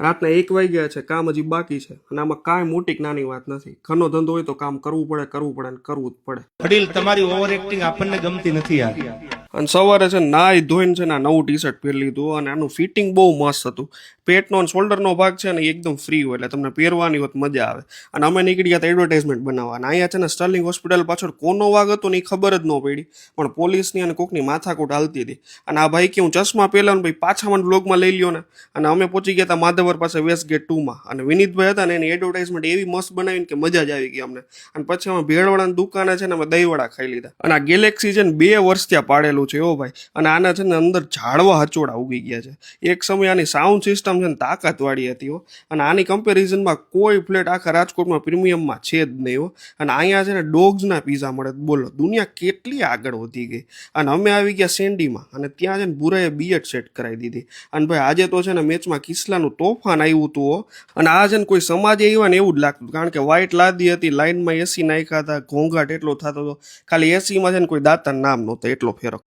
રાતના 1 વાગ્યા છે, કામ હજી બાકી છે અને આમાં કાંઈ મોટી કે નાની વાત નથી. ઘરનો ધંધો હોય તો કામ કરવું પડે અને કરવું જ પડે. વડીલ તમારી ઓવર એક્ટિંગ આપણને ગમતી નથી યાર. અને સવારે છે નાઈ ધોઈને છે ને નવું ટી શર્ટ પહેરી લીધું અને આનું ફિટિંગ બહુ મસ્ત હતું. પેટનો અને શોલ્ડરનો ભાગ છે ને એકદમ ફ્રી હોય એટલે તમને પહેરવાની હોત મજા આવે. અને અમે નીકળી ગયા હતા એડવર્ટાઇઝમેન્ટ બનાવવા. અને અહીંયા છે ને સ્ટર્લિંગ હોસ્પિટલ પાછળ કોનો વાગ હતો ને એ ખબર જ ન પડી, પણ પોલીસની અને કોકની માથાકૂટ હાલતી હતી. અને આ ભાઈ કે હું ચશ્મા પહેલા ને ભાઈ પાછા મને બ્લોગમાં લઈ લ્યો ને. અને અમે પહોંચી ગયા હતા માધવર પાસે વેસ્ટ ગેટ 2માં. અને વિનીતભાઈ હતા ને એની એડવર્ટાઇઝમેન્ટ એવી મસ્ત બનાવીને કે મજા જ આવી ગઈ અમને. અને પછી અમે ભેળવાળાની દુકાને છે ને અમે દહીંવડા ખાઈ લીધા. અને આ ગેલેક્સી છે ને 2 વર્ષ ત્યાં પાડેલું છે ભાઈ. અને આના છે ને અંદર ઝાડવા હચોડા ઉગી ગયા છે. એક સમય આની સાઉન્ડ સિસ્ટમ છે ને તાકાતવાળી હતી હો. અને આની કમ્પેરિઝનમાં કોઈ ફ્લેટ આખા રાજકોટમાં પ્રીમિયમમાં છે જ નહીં હો. અને અહીંયા છે ને ડોગ્સના પીઝા મળે. બોલો દુનિયા કેટલી આગળ વધી ગઈ. અને અમે આવી ગયા સેન્ડીમાં અને ત્યાં છે ને બુરાએ બીએડ સેટ કરાવી દીધી. અને ભાઈ આજે તો છે ને મેચમાં કિસલાનું તોફાન આવ્યું હતું હો. અને આ છે ને કોઈ સમાજે આવ્યા ને એવું જ લાગતું, કારણ કે વ્હાઈટ લાદી હતી, લાઈનમાં એસી નાખ્યા હતા, ઘોંઘાટ એટલો થતો હતો, ખાલી એસીમાં છે ને કોઈ દાતાનું નામ નહોતું, એટલો ફેરક.